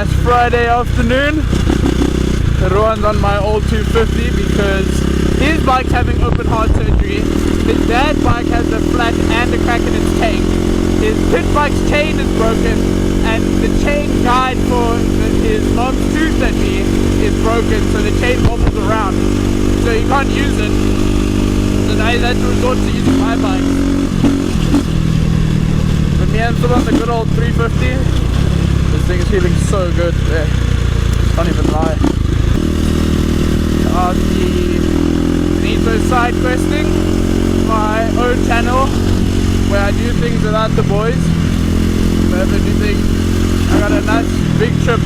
nice Friday afternoon. Ruan's on my old 250 because his bike's having open heart surgery. His dad's bike has a flat and a crack in its tank. His pit bike's chain is broken, and the chain guide for his mom's tooth that is broken, so the chain wobbles around, so you can't use it. So now he's had to resort to using my bike. But me, I'm still on the good old 350. This thing is feeling so good. Yeah. Can't even lie. On the Nito side questing, my own channel where I do things without the boys. Wherever do things. I got a nice big trip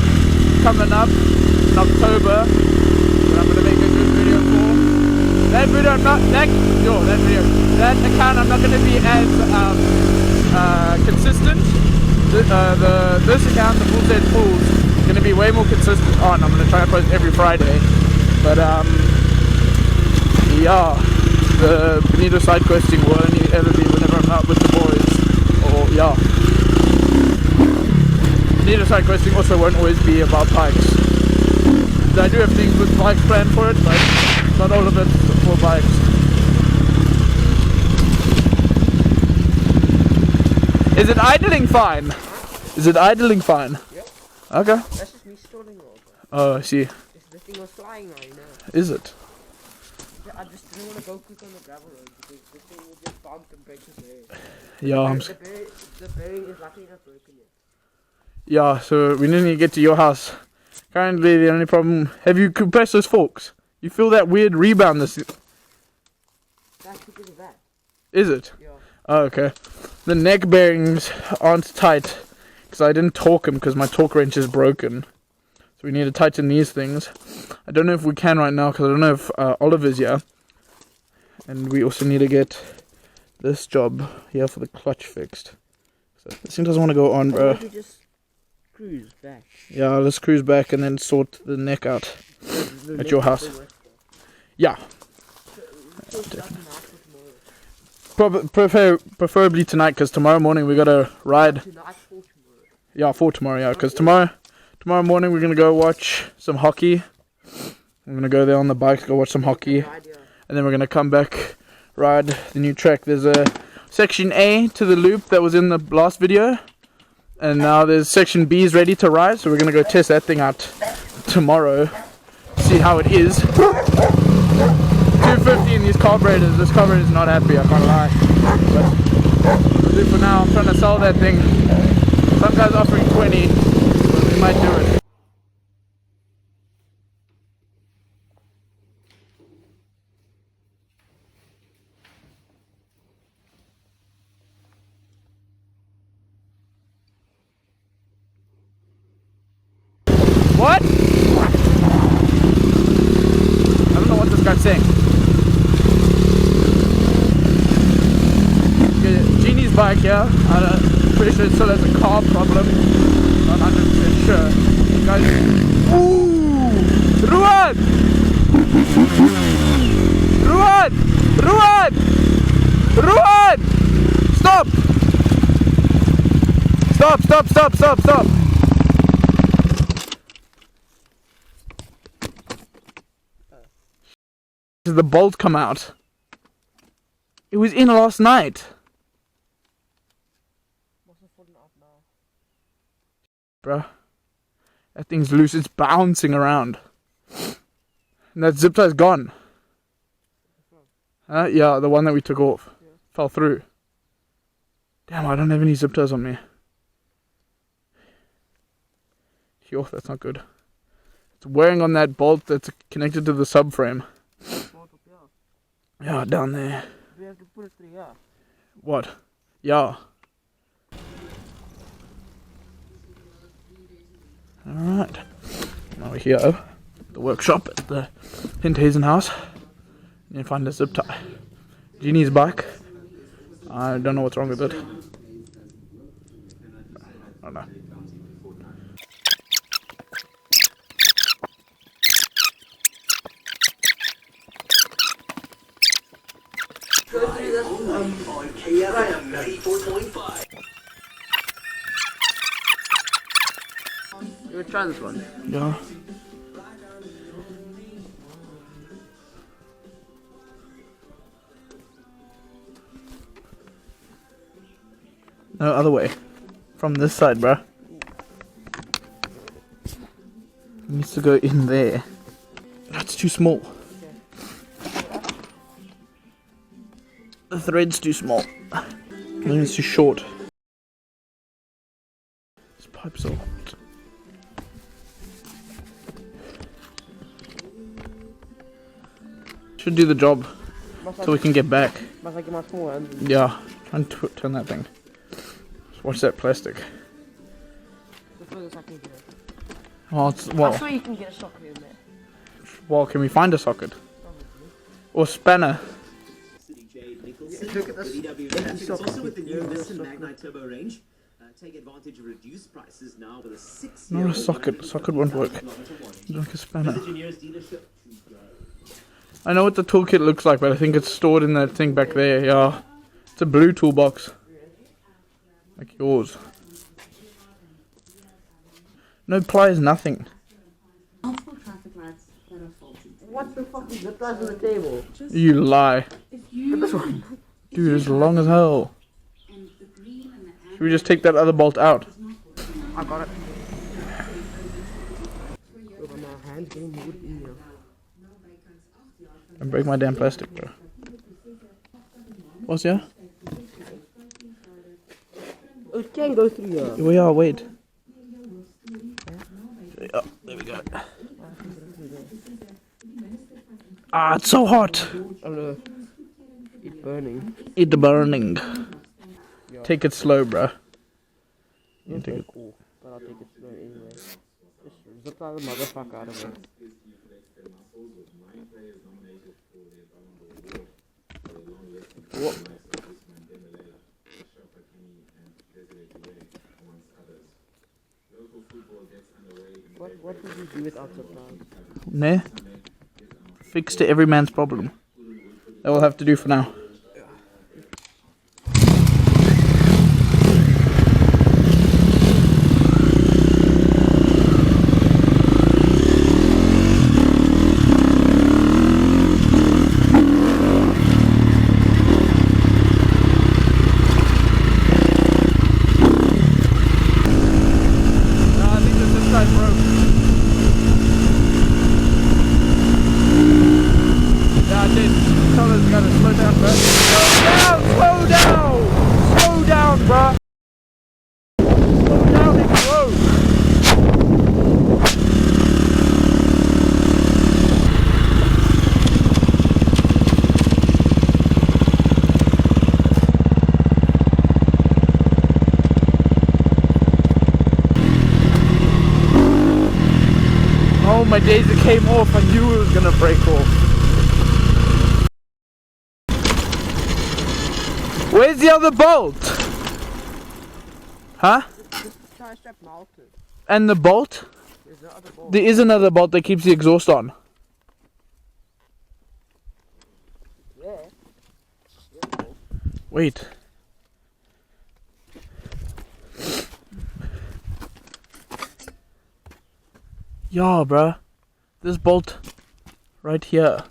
coming up in October that I'm gonna make a good video for. That video I'm not that account I'm not gonna be as consistent. This account, the Full Set Fools, is gonna be way more consistent on. I'm gonna try and post every Friday. But yeah, the Benito side questing will only ever be whenever I'm out with the boys. Or yeah, Benito side questing also won't always be about bikes. I do have things with bikes planned for it, but not all of it for bikes. Is it idling fine? Is it idling fine? Yep. Okay. That's just me stalling over. Oh, I see. The thing was flying now, you know. Is it? Yeah, I just didn't want to go quick on the gravel road because the thing will just bump and break his head. Yeah, the bearing is luckily not broken yet. yeah, so we need to get to your house. Currently, the only problem... Have you compressed those forks? You feel that weird rebound this... That's because of that. Is it? Yeah. Oh, okay. The neck bearings aren't tight because I didn't torque them because my torque wrench is broken. So we need to tighten these things. I don't know if we can right now because I don't know if Oliver's here. And we also need to get this job here for the clutch fixed. So this thing doesn't want to go on, bro. Just cruise back. Yeah, let's cruise back and then sort the neck out at your house. Yeah. Preferably tonight because tomorrow morning we gotta ride. Yeah, for tomorrow, yeah, because tomorrow morning we're gonna go watch some hockey. I'm gonna go there on the bike, go watch some hockey, and then we're gonna come back, ride the new track. There's a section A to the loop that was in the last video, and now there's section B is ready to ride, so we're gonna go test that thing out tomorrow, see how it is. 250 in these carburetors. This carburetor is not happy, I can't lie. But for now, I'm trying to sell that thing. Some guy's offering 20, but we might do it. What? I don't know what this guy's saying. Genie's bike here. I'm pretty sure it still has a car problem. Not 100% sure. Guys. Ooh! Ruan! Ruan! Ruan! Ruan! Stop! Stop, stop, stop, stop, stop! Did the bolt come out? It was in last night. Bruh, that thing's loose. It's bouncing around. And that zip tie's gone. Yeah, the one that we took off. Yeah. Fell through. Damn, I don't have any zip ties on me. Yo, that's not good. It's wearing on that bolt that's connected to the subframe. Yeah, down there. We have to put it through here. What? Yeah. Alright. Now we're here at the workshop at the Hinthazen house. You can find a zip tie. Genie's bike. I don't know what's wrong with it. I don't know. Go through this on KFM 94.5. You would try this one. Yeah. No, other way. From this side, bruh. It needs to go in there. That's too small. The thread's too small. I think it's too short. This pipe's so hot. Should do the job so we can get back. Must I get my small hand? Yeah, try and turn that thing. Just watch that plastic. The furthest I can get it. Oh, it's, I well, swear you can get a socket in there. well, can we find a socket? Or spanner? Look at this. It's also with the new Nissan Magnite Turbo range. Take advantage of reduced prices now with a 6-year Not a socket. Socket won't work. Like a spanner. I know what the toolkit looks like, but I think it's stored in that thing back there. Yeah, it's a blue toolbox, like yours. No pliers, nothing. Multiple traffic lights that are faulty. What the fuck is that guys on the table? You lie, If you This one. dude. It's long as hell. and the green and the Should we just take that other bolt out? I got it. Look at my hand getting wood in here. And break my damn plastic, bro. What's yeah? Oh, it can go through here. We are. Wait. Oh, there we go. Ah, it's so hot. Oh no. It's burning. It's burning. Take it slow, bro. You take it cool, but I'll take it slow anyway. Just zip the motherfucker out of it. Whoa. What did you do without supplies? Nah. Fix to every man's problem. That will have to do for now. My days it came off, I knew it was gonna break off. Where's the other bolt? Huh? This tie strap melted. And the bolt? There's the other bolt. There is another bolt that keeps the exhaust on. Yeah. Wait. Yeah, bruh. This bolt right here.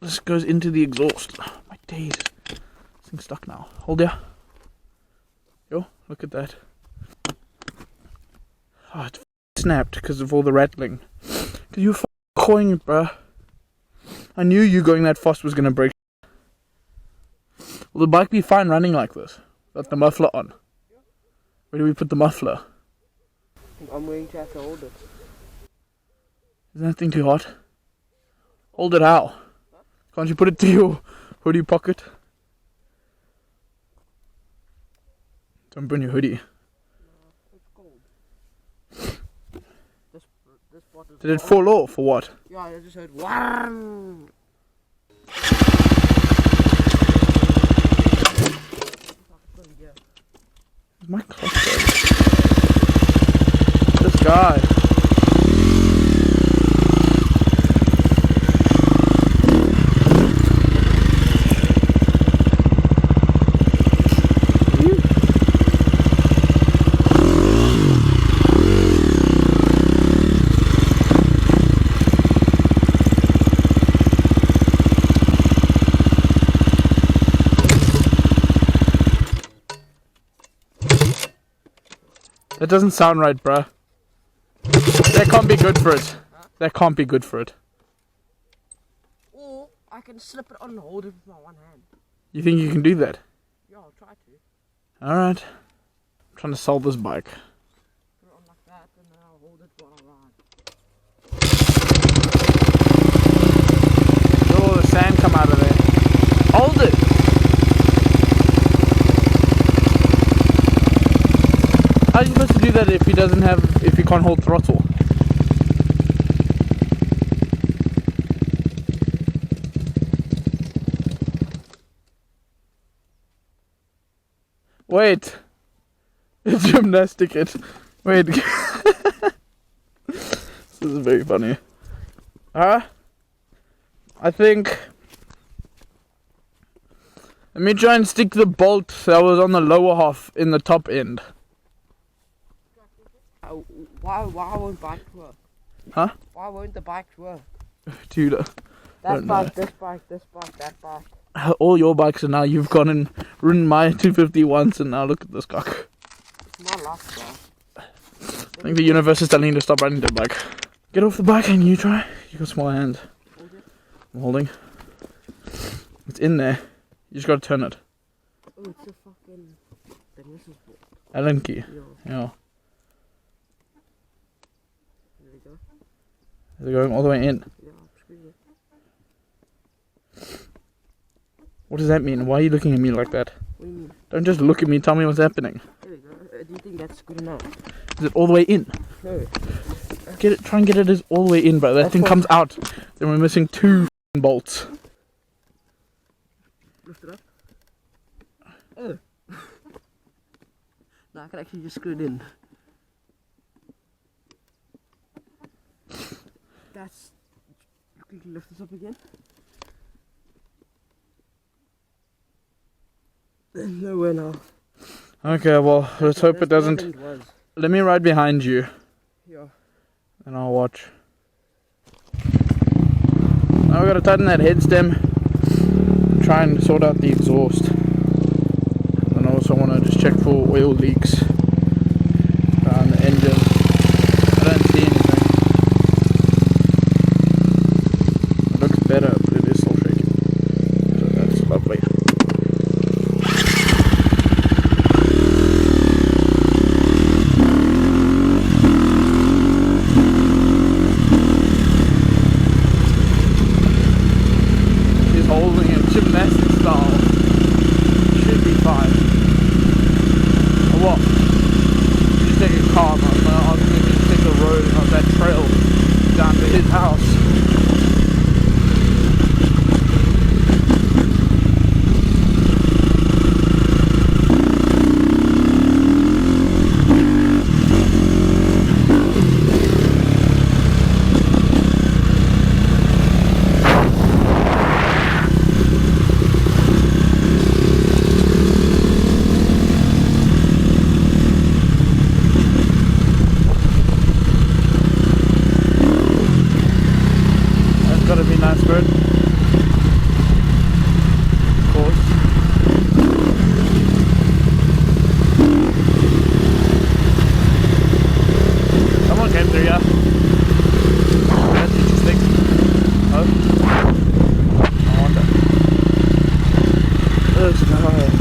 This goes into the exhaust. My days. This thing's stuck now. Hold ya. Yo, look at that. Oh, it snapped because of all the rattling. Cause you were coiling it, bruh. I knew you going that fast was gonna break. Will the bike be fine running like this? Got the muffler on. Where do we put the muffler? I'm going to have to hold it. Isn't that thing too hot? Hold it how? Can't you put it to your hoodie pocket? Don't burn your hoodie. It's cold. This part is Did it fall off or what? Yeah, I just heard wham. Where's my clutch? This guy. That doesn't sound right, bruh. That can't be good for it. That can't be good for it. Or I can slip it on and hold it with my one hand. You think you can do that? Yeah, I'll try to. Alright. I'm trying to sell this bike. Put it on like that and then I'll hold it while I ride. Look at all the sand come out of there. Hold it! How are you supposed to do that if he can't hold throttle? Wait. It's gymnastic it. Wait. This is very funny. I think... Let me try and stick the bolt that was on the lower half in the top end. Why won't bike work? Huh? Why won't the bike work? Dude, That don't bike, know. this bike, this bike, that bike. All your bikes are now, you've gone and ridden my 250 once and now look at this cock. It's my luck, bro. I think the universe is telling you to stop riding the bike. Get off the bike and you try. You got small hands. Hold it. I'm holding. It's in there. You just gotta turn it. Oh, it's a fucking... Then this is what? Allen key. Yeah, Yeah. there we go. Is it going all the way in? Yeah, screw it. What does that mean? Why are you looking at me like that? What do you mean? Don't just look at me, tell me what's happening. There we go. Do you think that's good enough? Is it all the way in? No. Get it, try and get it as all the way in, bro. That That's thing what- comes out. Then we're missing 2 f***ing bolts. Lift it up. Oh. No, I can actually just screw it in. That's... You can lift this up again. There's nowhere now. Okay, well, let's hope it There's doesn't. nothing it was. Let me ride behind you Yeah. and I'll watch. Now we gotta tighten that head stem. Try and sort out the exhaust. And I also want to just check for oil leaks around the engine. I don't see anything. It looks better, but it is still shaking. So that's lovely. She's holding it gymnastic style. Should be fine. Or what? Just take it calm. I'm gonna ask him to take the road and on that trail down to his house. That's gotta be nice, bird. Of course. Someone came through, yeah. That's interesting. Oh. I wonder. This guy.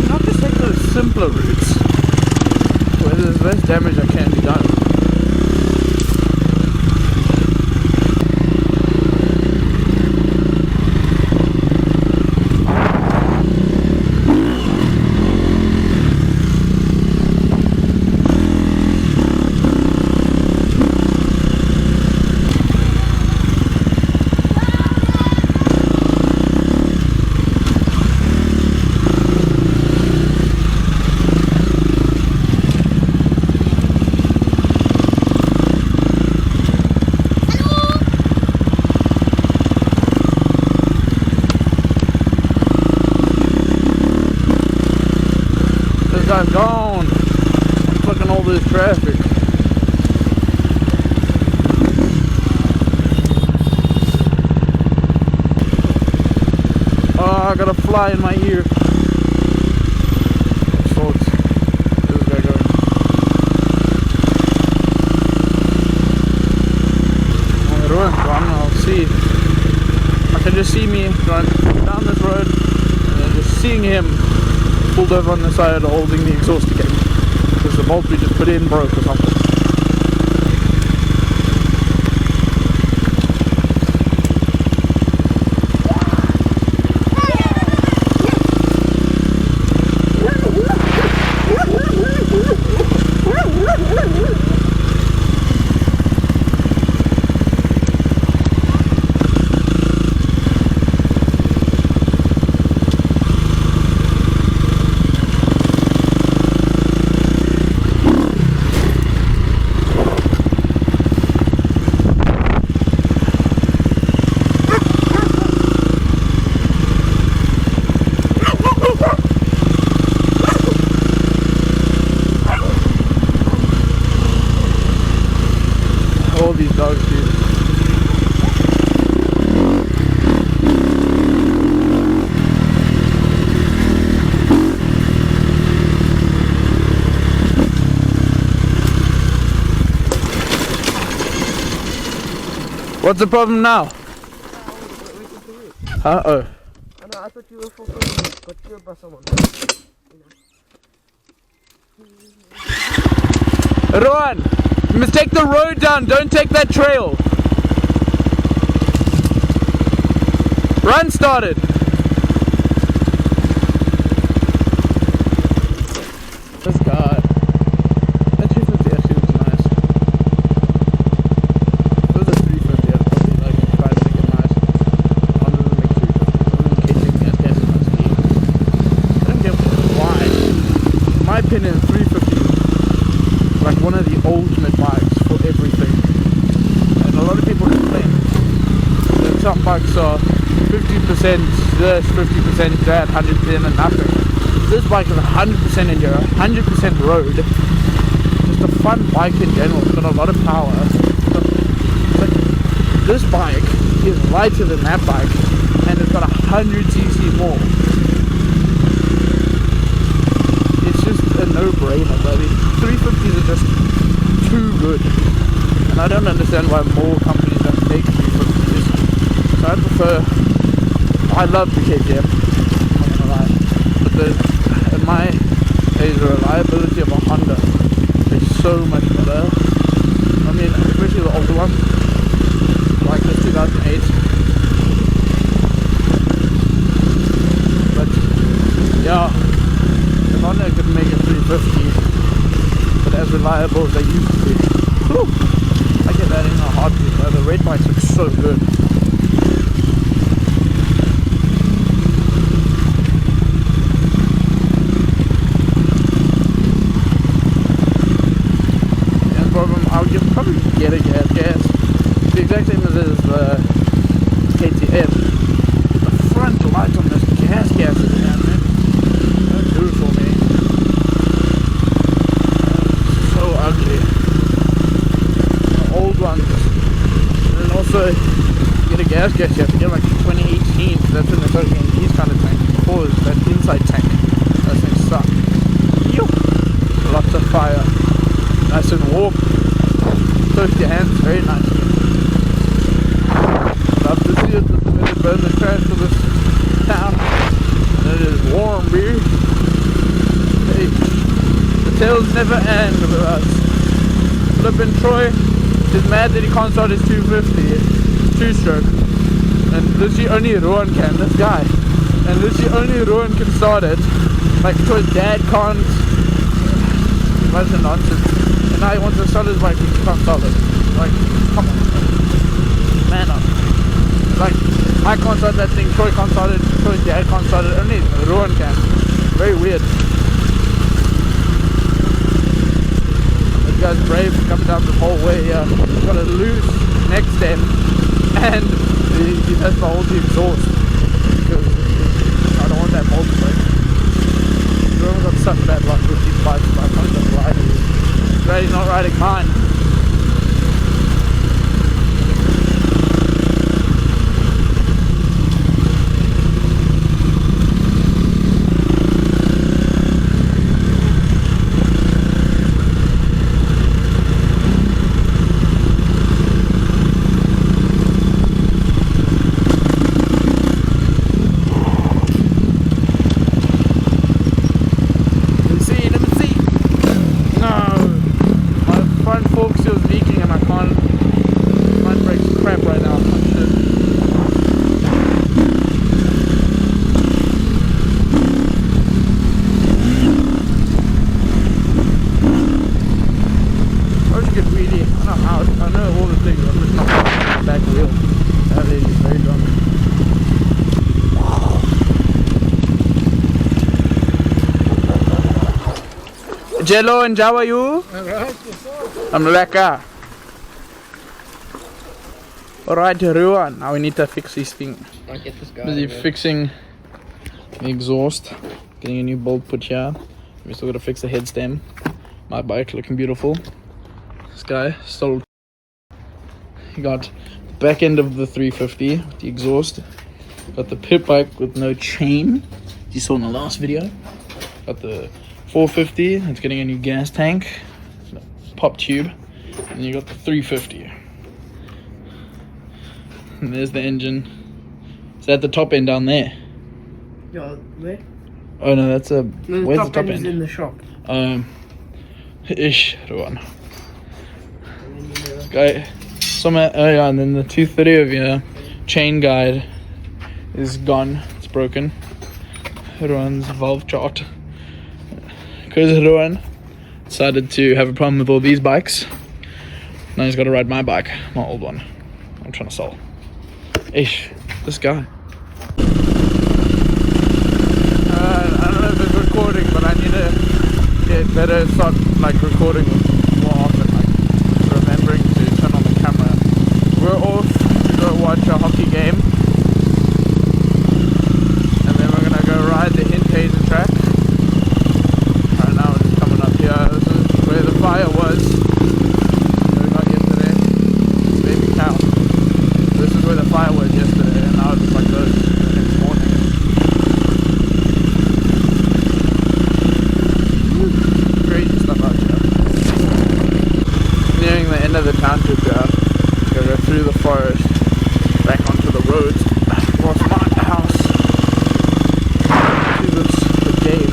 Not just take those simpler routes where there's less damage that can be done. guy's gone. I'm fucking all this traffic. Oh, I got a fly in my ear. Shorts. This guy going. Oh, Ruan's gone. I'll see. I can just see me going down this road and then just seeing him pulled over on the side holding the exhaust again because the bolt we just put in broke or something. All these dogs, dude. What's the problem now? Huh? Oh. I thought you were fucking got killed by someone. Ruan! You must take the road down, don't take that trail. Run started. This guy. That 250 actually looks nice. If it was a 350, I'd probably like try to make it nice. I'm gonna make 350. I'm gonna keep gas is nice to eat. I don't get why. In my opinion, 350 is like one of the ultimate bikes for everything. And a lot of people complain that some bikes are 50% this, 50% that, 100% and nothing. This bike is 100% enduro, 100% road. Just a fun bike in general. It's got a lot of power. But this bike is lighter than that bike, and it's got 100cc more. It's just a no-brainer, baby. 350s are just too good, and I don't understand why more companies don't make 350s. So I prefer. I love the KTM, I'm not gonna lie, but in my age, the reliability of a Honda is so much better. I mean, especially the older ones, like the 2008. But yeah, the Honda could make a 350, but as reliable as they used to be. Whew, I get that in a heartbeat. The red bikes look so good. You'll probably get a gas. The exact same as the KTM. The front light on this gas is down, man. Don't do it for me. It's so ugly. The old ones. And also, get a gas, you have to get like 2018. So that's when they started getting these kind of tanks. Before it was that inside tank. Those things suck. Lots of fire. Nice and warm. Toast your hands very nicely. Love to see it, just burn the trash of this town. And it is warm beer. Hey, the tales never end with us. Flippin' Troy is mad that he can't start his 250 two-stroke. And literally only Ruan can, this guy. And literally only Ruan can start it. Like Troy's dad can't. That's a nonsense. And now he wants to sell his bike, he can't sell it. Like, come on. Man up. Like, I can't start that thing, Troy can't start it, Troy's dad can't start it, only Ruan can. Very weird. This guy's brave, coming down the whole way here. He's got a loose neck stem, and he has to hold the exhaust. Because I don't want that bolt to break. Everyone got such bad luck with these bikes, but I can't just ride it. Grady's not riding mine. Jello and Java, you? I'm lekker. Alright, Ruan. Now we need to fix this thing. Might get this guy. Busy fixing the exhaust. Getting a new bolt put here. We still gotta fix the head stem. My bike looking beautiful. This guy still. He got the back end of the 350 with the exhaust. Got the pit bike with no chain. You saw in the last video. Got the 450, it's getting a new gas tank, pop tube, and you got the 350. And there's the engine. Is that the top end down there? Yeah, where? Oh no, that's a. No, where's the top end? Is end? in the shop. Ish, Ruan. Guy, somewhere. Oh yeah, and then the 230 of your chain guide is gone. It's broken. Ruan's valve chart. Because Ruan decided to have a problem with all these bikes. Now he's got to ride my bike, my old one. I'm trying to sell. Ish, this guy. I don't know if it's recording, but I need to get better, start like recording more often, like remembering to turn on the camera. We're off to go watch a hockey game, and then we're gonna go ride the Hintazen track. This is where the fire was. No, not yesterday. Baby cow. This is where the fire was yesterday, and now it's like this the next morning. Crazy stuff out here. Nearing the end of the township here. Gotta go through the forest, back onto the roads, towards my house. To the game.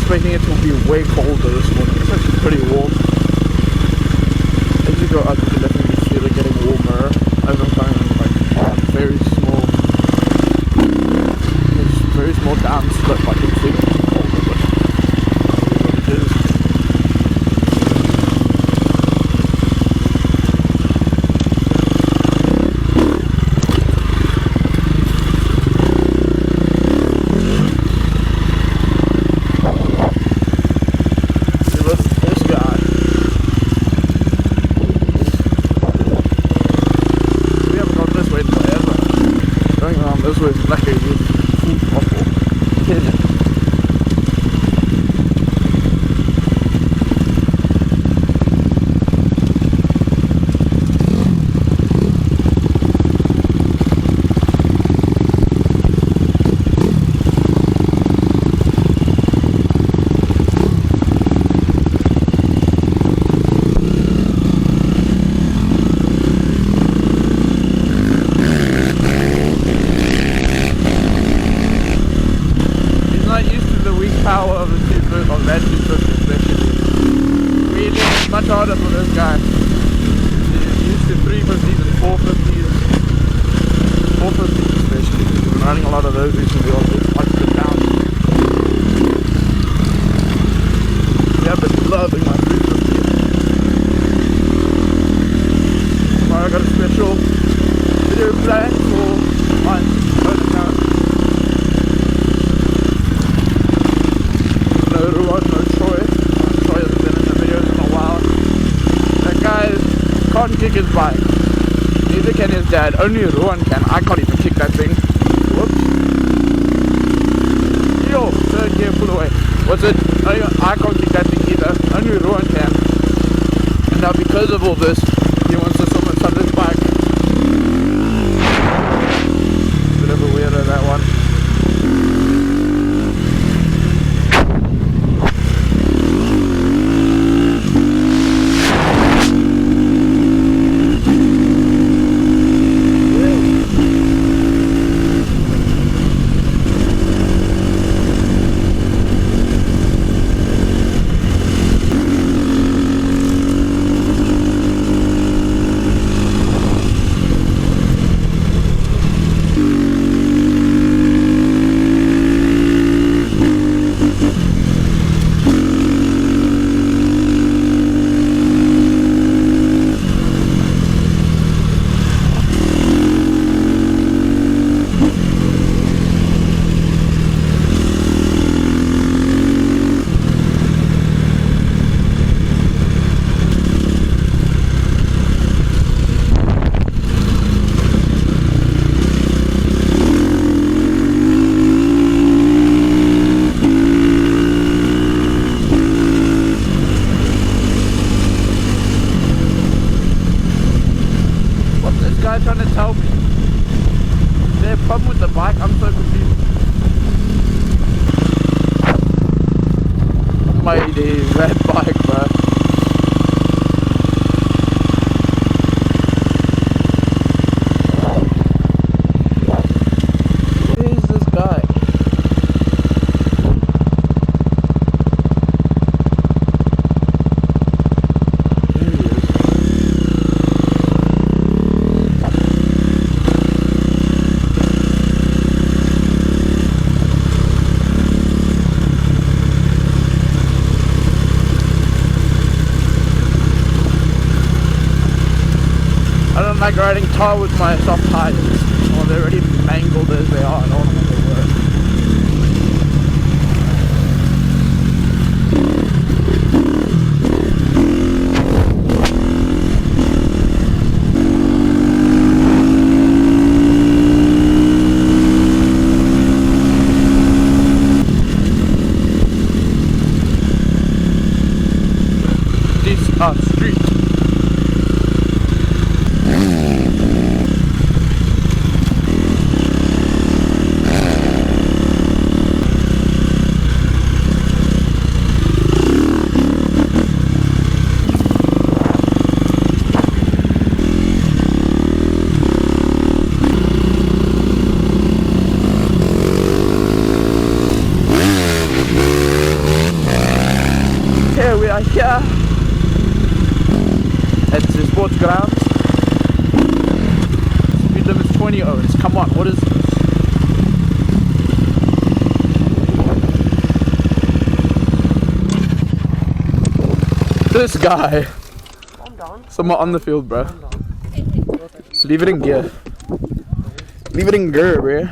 Expecting it to be way colder this morning. It's actually pretty warm. As you go up, you can definitely feel it getting warmer. As I'm going like very small, there's very small downslip. I can feel it colder, but what it is. This was like a food bottle. Power of the 250, of that 250 especially. Really much harder for this guy. He's used to 350s and 450s. 450s especially. He's been running a lot of those recently also. It's quite good down. Yeah, I've been loving my 350. Tomorrow I got a special video planned for my own account. No Ruan, no Troy. Troy hasn't been in the videos in a while. That guy can't kick his bike. Neither can his dad. Only Ruan can. I can't even kick that thing. because of all this, he wants to swim inside his bike. Bit of a weirdo, that one. Trying to tell me. Is there a problem with the bike? I'm so confused. Mighty red bike, bro. Where's this guy? There he is. I don't like riding tar with my soft tires. Well, they're already mangled as they are. I don't want them to work. This street. Here we are here at the sports grounds. Speed limit's 20 ohms. Come on, what is this? This guy. Calm down. Someone on the field, bro. Calm down. Just leave it in gear. Leave it in gear, bro.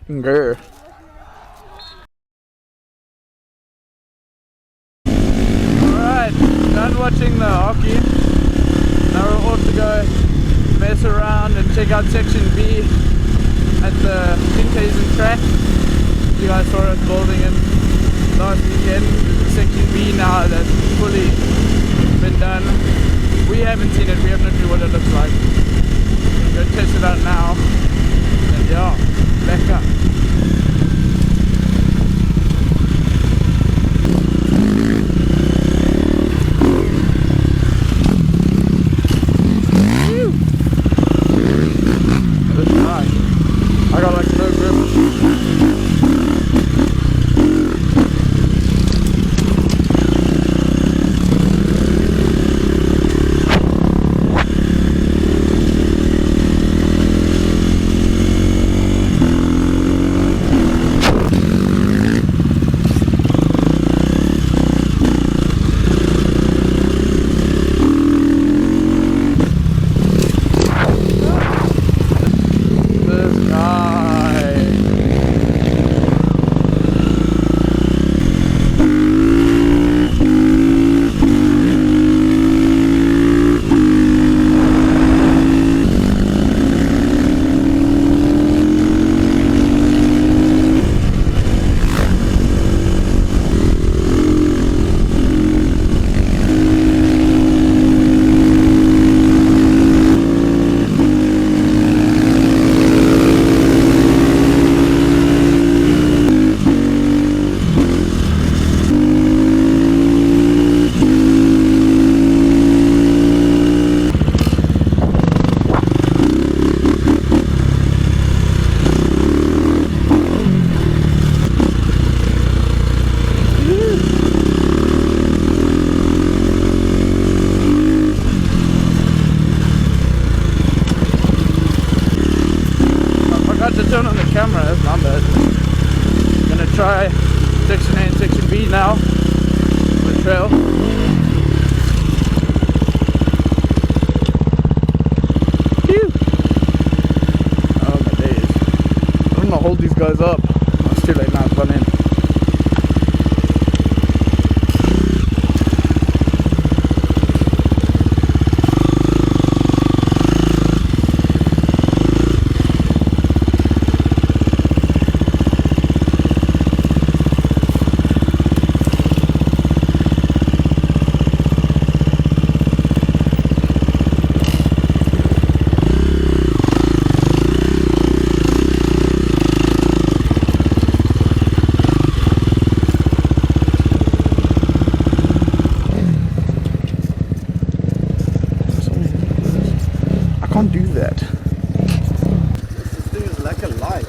In gear. Done watching the hockey. Now we're off to go mess around and check out section B at the Fintaisen track. You guys saw us building in last weekend. Section B now that's fully been done. We haven't seen it, we have no clue what it looks like. We'll go test it out now. And yeah, back up. I got like no grip. camera, that's not bad. I'm gonna try section A and section B now on the trail. Phew. Oh my days. I'm gonna hold these guys up. Oh, it's too late now, it's gone in. I can't do that. This thing is like a light.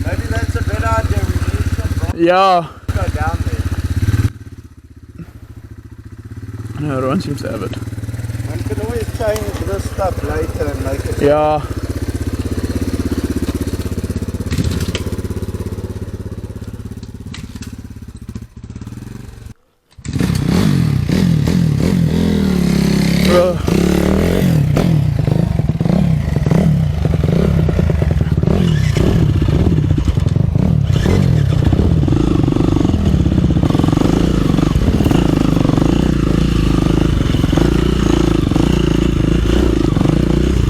Maybe that's a better idea. We need some rock. Yeah. Go down there. No, everyone seems to have it. One can always change this stuff later and make it. Yeah.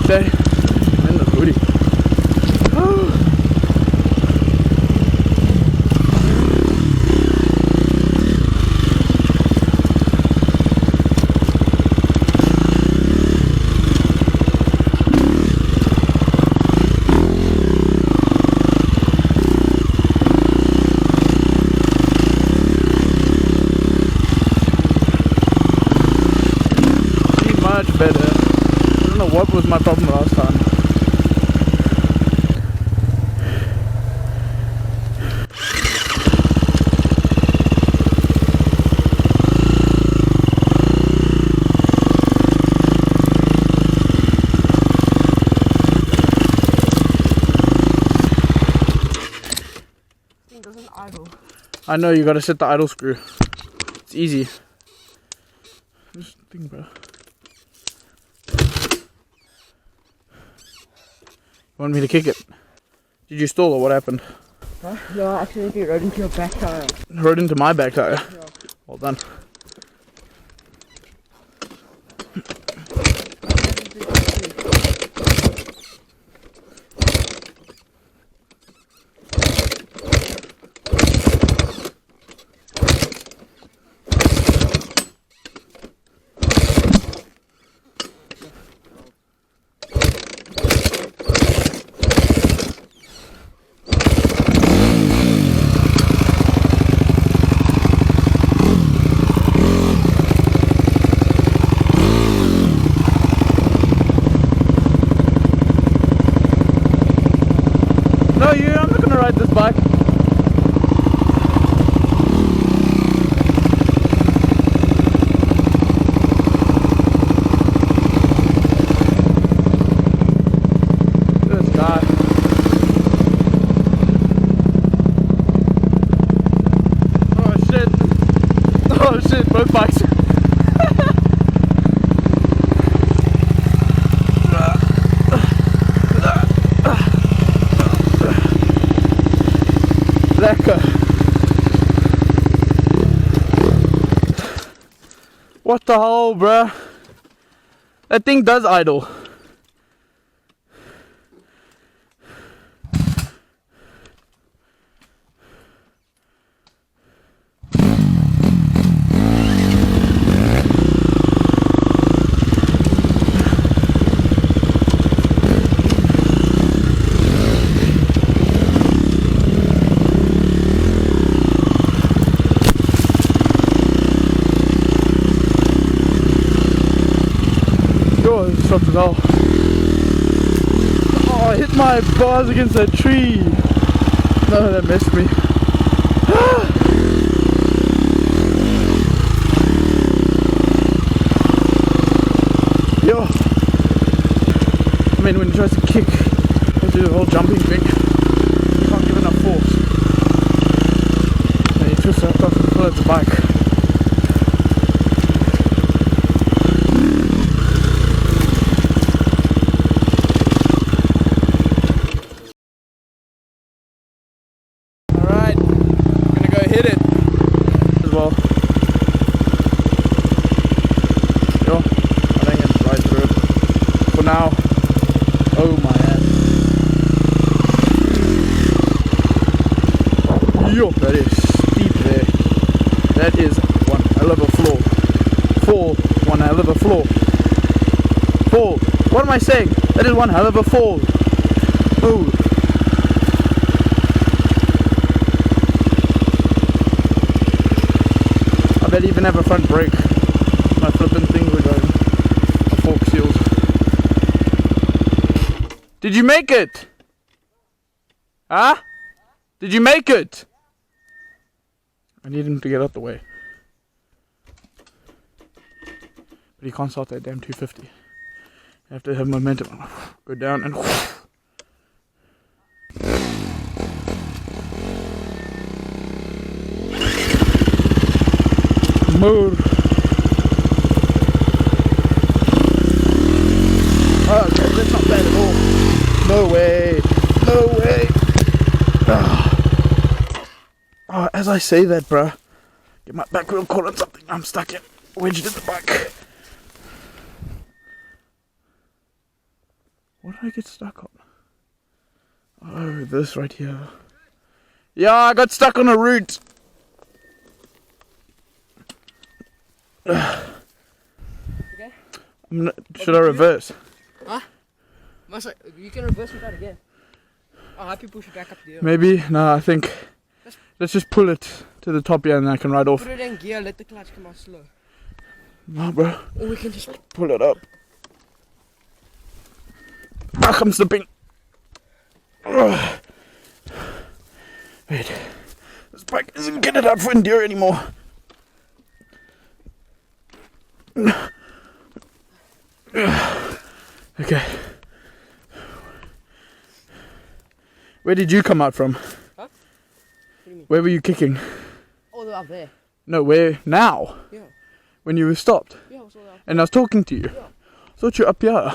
Okay, I'm in the booty. Much better. I don't know what was my problem last time. This thing doesn't idle. I know, you gotta set the idle screw. It's easy. Just think, bro. You want me to kick it? Did you stall or what happened? Huh? No, I accidentally rode into your back tire. Rode into my back tire. Yeah. Well done. No, I'm not gonna ride this bike. This guy. Oh shit. Oh shit, both bikes. Lekker. What the hell, bruh? That thing does idle. Oh, it stopped it all. Oh, I hit my bars against that tree. No, that missed me. mean, when he tries to kick, he do the whole jumping thing. He can't give enough force. And he twists that off and floats the bike. Alright, I'm gonna go hit it as well. Yo, I think it's right through it. For now. Oh my ass. Yo, that is steep there. That is one hell of a floor. Fall, one hell of a floor. Fall. What am I saying? That is one hell of a fall. Oh. I bet even have a front brake. My flipping things are going. A fork seals. Did you make it? Huh? Did you make it? I need him to get out the way. But he can't start that damn 250. I have to have momentum. Go down and... Move. Okay, that's not bad at all. No way. No way. Oh, as I say that, bruh, get my back wheel caught on something. I'm stuck in. Wedged in the back. What did I get stuck on? Oh, this right here. Yeah, I got stuck on a root. Okay? Should I reverse? Huh? You can reverse without again. I'll help you push it back up there. Maybe? No, I think... Let's just pull it to the top here and then I can ride off. Put it in gear, let the clutch come out slow. No, bro. Or we can just... Pull it up. Ugh, I'm slipping. Ugh. Wait. This bike isn't getting it out for enduro anymore. Okay. Where did you come out from? Huh? What do you mean? Where were you kicking? All the way up there. No, where? Now? Yeah. When you were stopped? Yeah, I was all the way up. And I was talking to you? Yeah. I thought you were up here.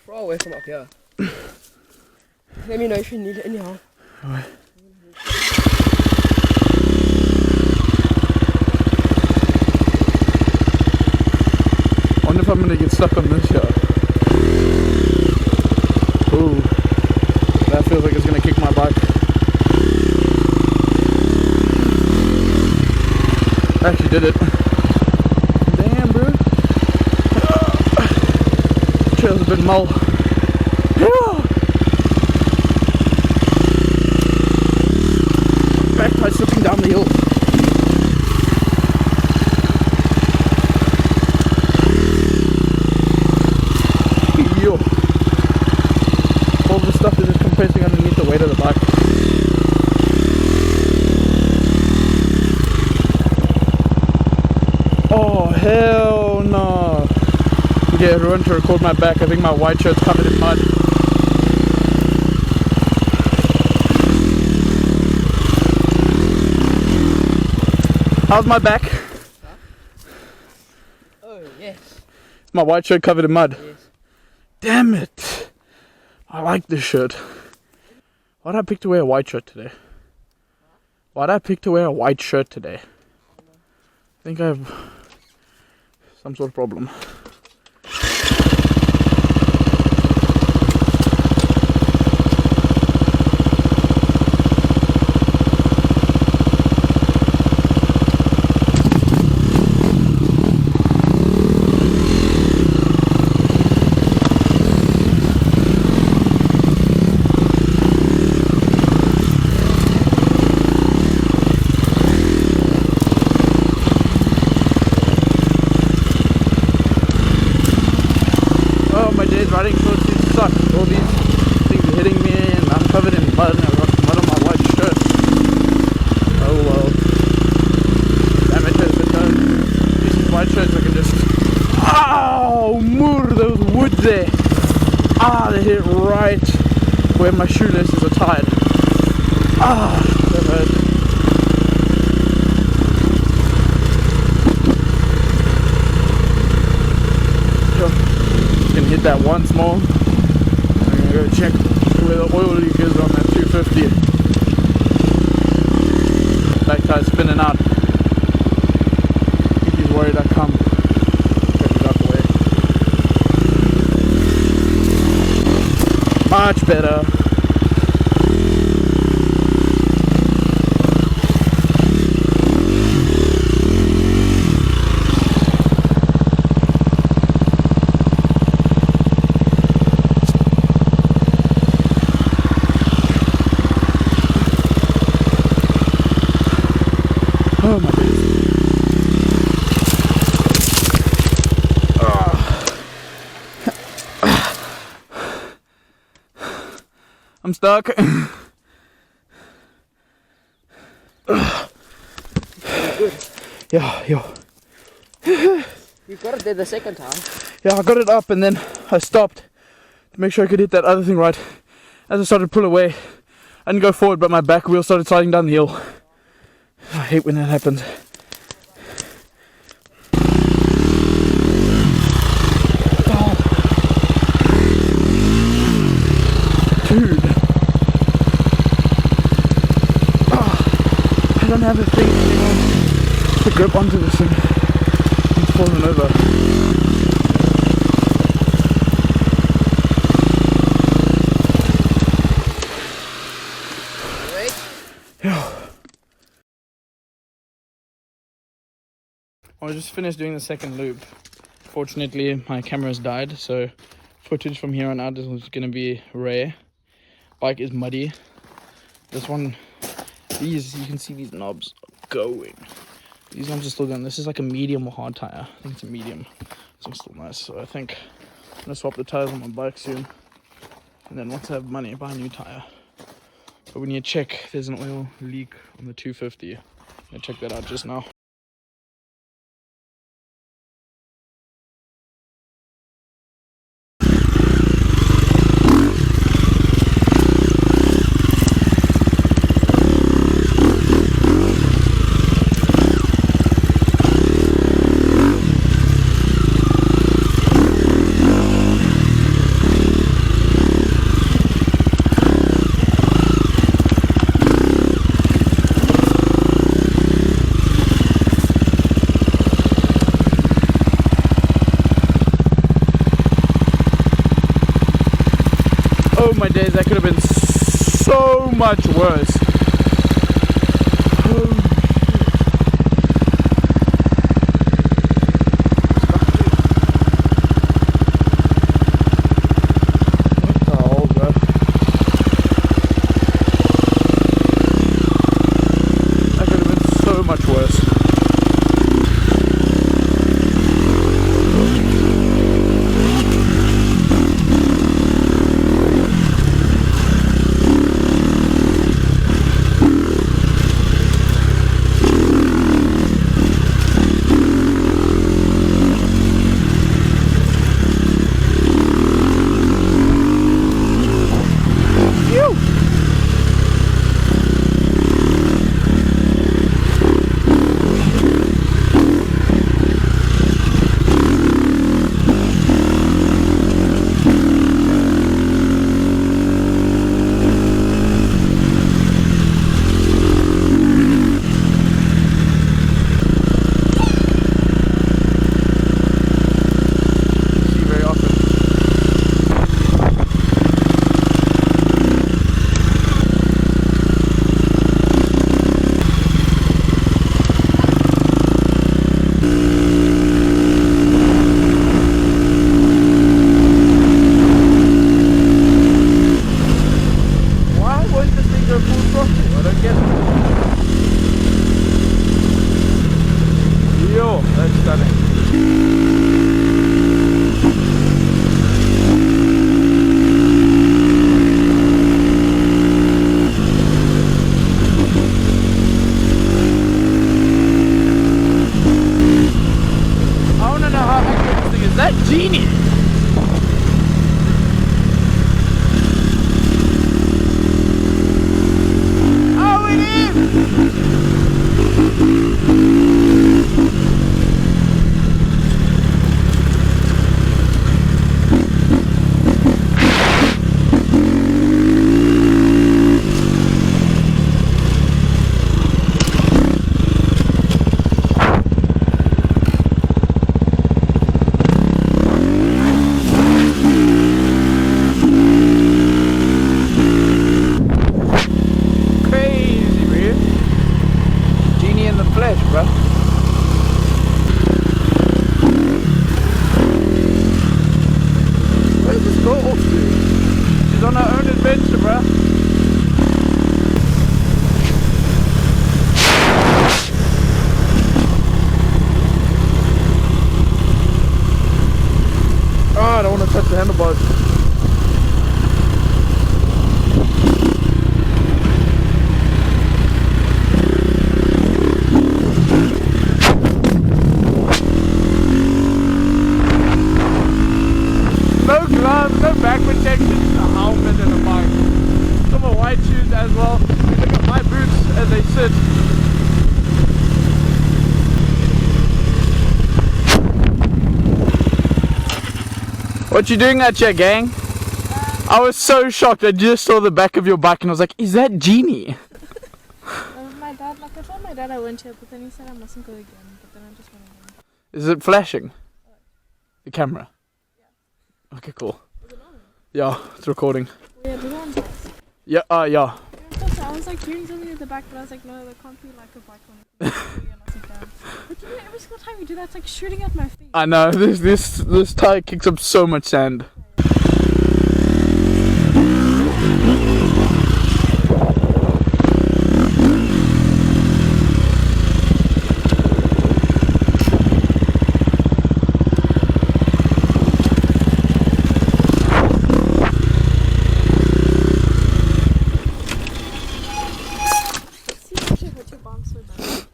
Far away from up here. Let me know if you need it anyhow. Alright. I wonder if I'm gonna get stuck on this here. Ooh. That feels like it's gonna kick my bike. I actually did it. Damn, bro. Trail's a bit mull. Back by slipping down the hill. Yo. All this stuff is just compressing underneath the weight of the bike. Oh, hell no. Okay, everyone, to record my back. I think my white shirt's covered in mud. How's my back? Huh? Oh, yes. My white shirt covered in mud. Yes. Damn it. I like this shirt. Why'd I pick to wear a white shirt today? Why'd I pick to wear a white shirt today? I think I have some sort of problem. Riding shorts seems to suck. All these things are hitting me and I'm covered in mud and I've got mud on my white shirt. Oh well. Damn it, if it does. These white shirts I can just... Ow! Moor, those woods. there. Ah, they hit right where my shoelaces are tied. Ah, that hurt. Gonna hit that once more. I'm gonna go check where the oil leak is on that 250. Back tire spinning out. I think he's worried I come. Check it out the way. Much better. Oh my days. I'm stuck. Yeah, yo. You got it there the second time. Yeah, I got it up and then I stopped to make sure I could hit that other thing right. As I started to pull away, I didn't go forward, but my back wheel started sliding down the hill. I hate when that happens. Oh. Dude. Oh. I don't have a thing anymore to grip onto this thing. It's falling over. Yeah. I just finished doing the second loop. Fortunately, my camera's died, so footage from here on out is going to be rare. Bike is muddy. This one, you can see these knobs going. These knobs are still going. This is like a medium or hard tire. I think it's a medium. This one's still nice. So I think I'm going to swap the tires on my bike soon. And then once I have money, buy a new tire. But we need to check. There's an oil leak on the 250. I'm going to check that out just now. Oh my days, that could have been so much worse. What the hell, bro? That could have been so much worse. Genie. What you doing out here, gang? I was so shocked. I just saw the back of your bike and I was like, is that Jeannie? My dad, like I told my dad I went here, but then he said I mustn't go again. But then I just went again. Is it flashing? The camera? Yeah. Okay, cool. Is it on? Yeah, it's recording. Yeah, the one's house. Yeah, yeah. Yeah, I was like hearing something at the back, but I was like, no, there can't be like a bike on it. But you know, every single time you do that, it's like shooting at my feet. I know, this tire kicks up so much sand.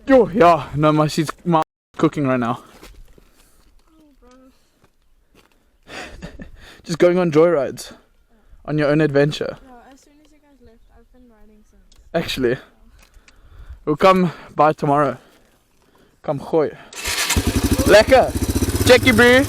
Yo, yeah, no, my seat's cooking right now. Oh, bro. Just going on joyrides. On your own adventure. No, as soon as you guys left, I've been riding since. Actually. We'll come by tomorrow. Come gooi. Lekker! Checkie, bro!